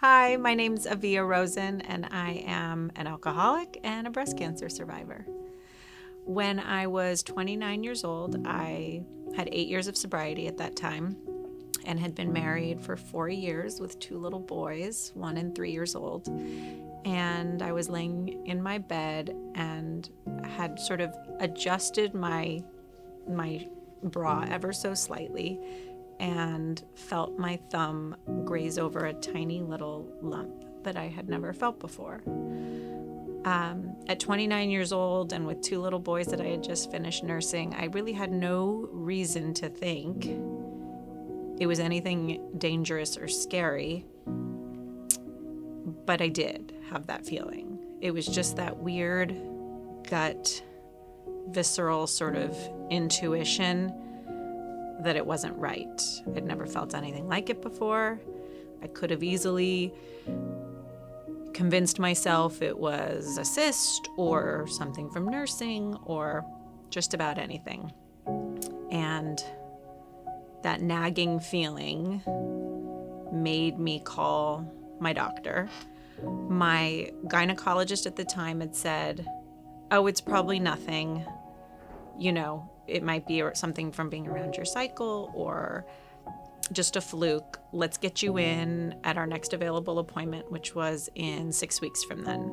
Hi, my name's Avia Rosen, and I am an alcoholic and a breast cancer survivor. When I was 29 years old, I had 8 years of sobriety at that time and had been married for 4 years with 2 little boys, 1 and 3 years old. And I was laying in my bed and had sort of adjusted my bra ever so slightly and felt my thumb graze over a tiny little lump that I had never felt before. At 29 years old and with 2 little boys that I had just finished nursing, I really had no reason to think it was anything dangerous or scary, but I did have that feeling. It was just that weird gut, visceral sort of intuition that it wasn't right. I'd never felt anything like it before. I could have easily convinced myself it was a cyst or something from nursing or just about anything. And that nagging feeling made me call my doctor. My gynecologist at the time had said, "Oh, it's probably nothing. It might be something from being around your cycle or just a fluke. Let's get you in at our next available appointment," which was in 6 weeks from then.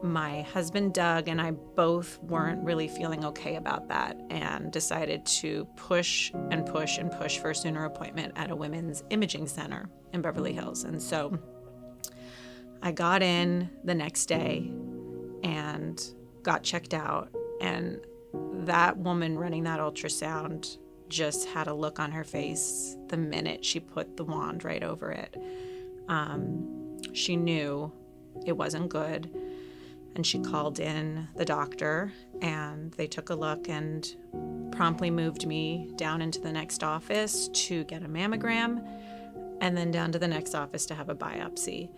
My husband, Doug, and I both weren't really feeling okay about that and decided to push and push and push for a sooner appointment at a women's imaging center in Beverly Hills. And so I got in the next day and got checked out, and that woman running that ultrasound just had a look on her face the minute she put the wand right over it. She knew it wasn't good, and she called in the doctor, and they took a look and promptly moved me down into the next office to get a mammogram, and then down to the next office to have a biopsy.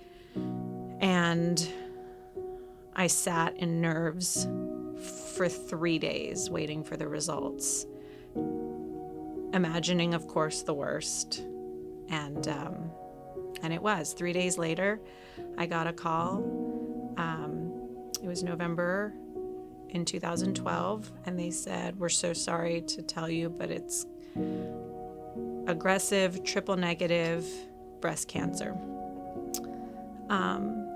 And I sat in nerves for 3 days waiting for the results, imagining, of course, the worst. And it was 3 days later, I got a call. It was November in 2012, and they said, "We're so sorry to tell you, but it's aggressive, triple negative breast cancer."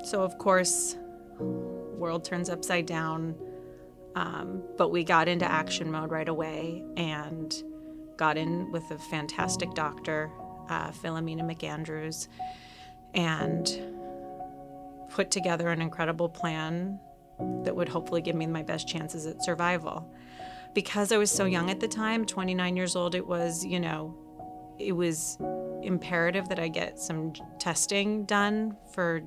So of course, world turns upside down. But we got into action mode right away and got in with a fantastic doctor, Philomena McAndrews, and put together an incredible plan that would hopefully give me my best chances at survival. Because I was so young at the time, 29 years old, it was imperative that I get some testing done for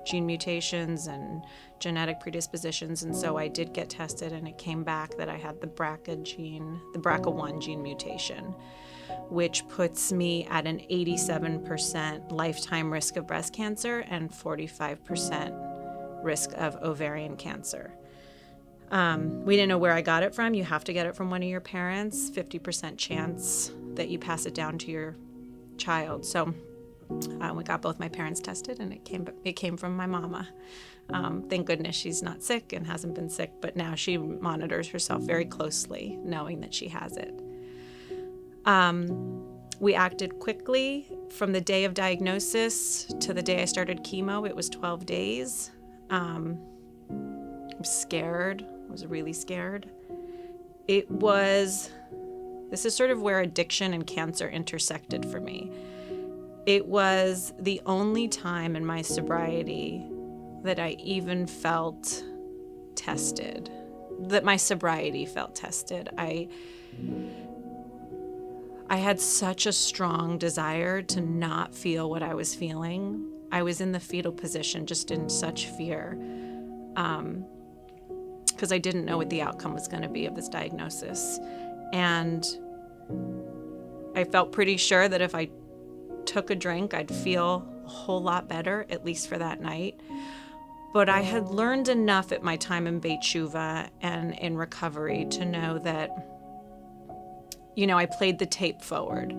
gene mutations and genetic predispositions, and so I did get tested, and it came back that I had the BRCA1 gene mutation, which puts me at an 87% lifetime risk of breast cancer and 45% risk of ovarian cancer. We didn't know where I got it from. You have to get it from one of your parents, 50% chance that you pass it down to your child. So we got both my parents tested, and it came from my mama. Thank goodness she's not sick and hasn't been sick, but now she monitors herself very closely, knowing that she has it. We acted quickly. From the day of diagnosis to the day I started chemo, it was 12 days. I was scared. I was really scared. This is sort of where addiction and cancer intersected for me. It was the only time in my sobriety that I even felt tested, that my sobriety felt tested. I had such a strong desire to not feel what I was feeling. I was in the fetal position, just in such fear, because I didn't know what the outcome was going to be of this diagnosis. And I felt pretty sure that if I took a drink, I'd feel a whole lot better, at least for that night. But I had learned enough at my time in Beit Tshuva and in recovery to know that, I played the tape forward.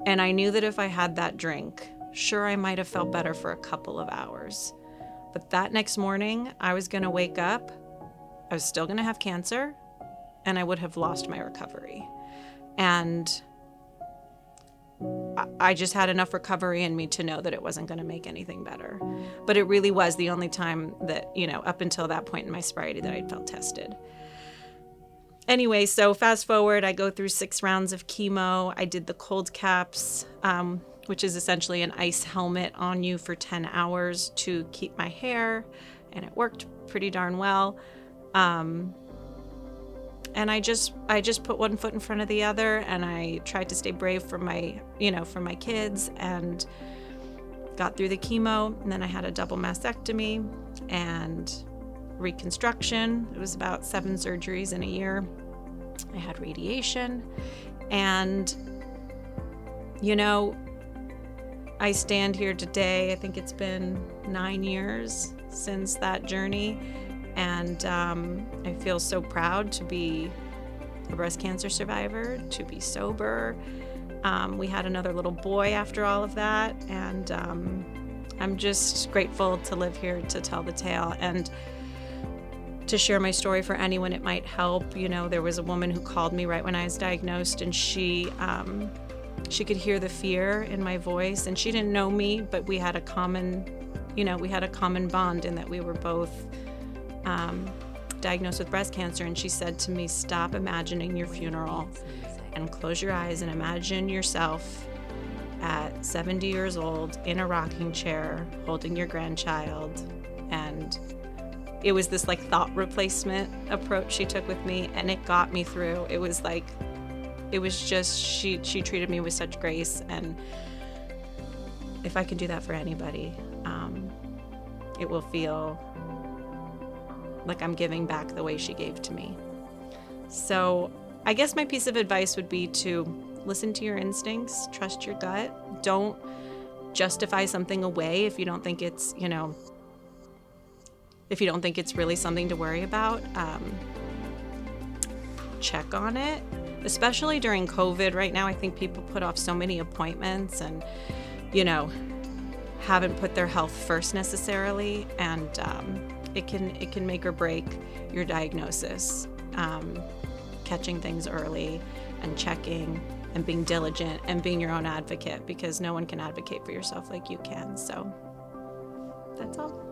And I knew that if I had that drink, Sure, I might have felt better for a couple of hours. But that next morning, I was going to wake up, I was still going to have cancer, and I would have lost my recovery. And I just had enough recovery in me to know that it wasn't going to make anything better. But it really was the only time that, up until that point in my sobriety that I'd felt tested. Anyway, so fast forward, I go through 6 rounds of chemo. I did the cold caps, which is essentially an ice helmet on you for 10 hours to keep my hair, and it worked pretty darn well. And I just put one foot in front of the other, and I tried to stay brave for my kids, and got through the chemo. And then I had a double mastectomy and reconstruction. It was about 7 surgeries in a year. I had radiation, and I stand here today. I think it's been 9 years since that journey. And I feel so proud to be a breast cancer survivor, to be sober. We had another little boy after all of that. And I'm just grateful to live here to tell the tale and to share my story for anyone it might help. There was a woman who called me right when I was diagnosed, and she could hear the fear in my voice, and she didn't know me, but we had a common bond in that we were both diagnosed with breast cancer. And she said to me, "Stop imagining your funeral and close your eyes and imagine yourself at 70 years old in a rocking chair holding your grandchild." And it was this thought replacement approach she took with me, and it got me through. It was just, she treated me with such grace. And if I can do that for anybody, it will feel like I'm giving back the way she gave to me. So I guess my piece of advice would be to listen to your instincts, trust your gut. Don't justify something away if you don't think it's, if you don't think it's really something to worry about. Check on it, especially during COVID right now. I think people put off so many appointments and, haven't put their health first necessarily. And it can make or break your diagnosis. Catching things early and checking and being diligent and being your own advocate, because no one can advocate for yourself like you can. So that's all.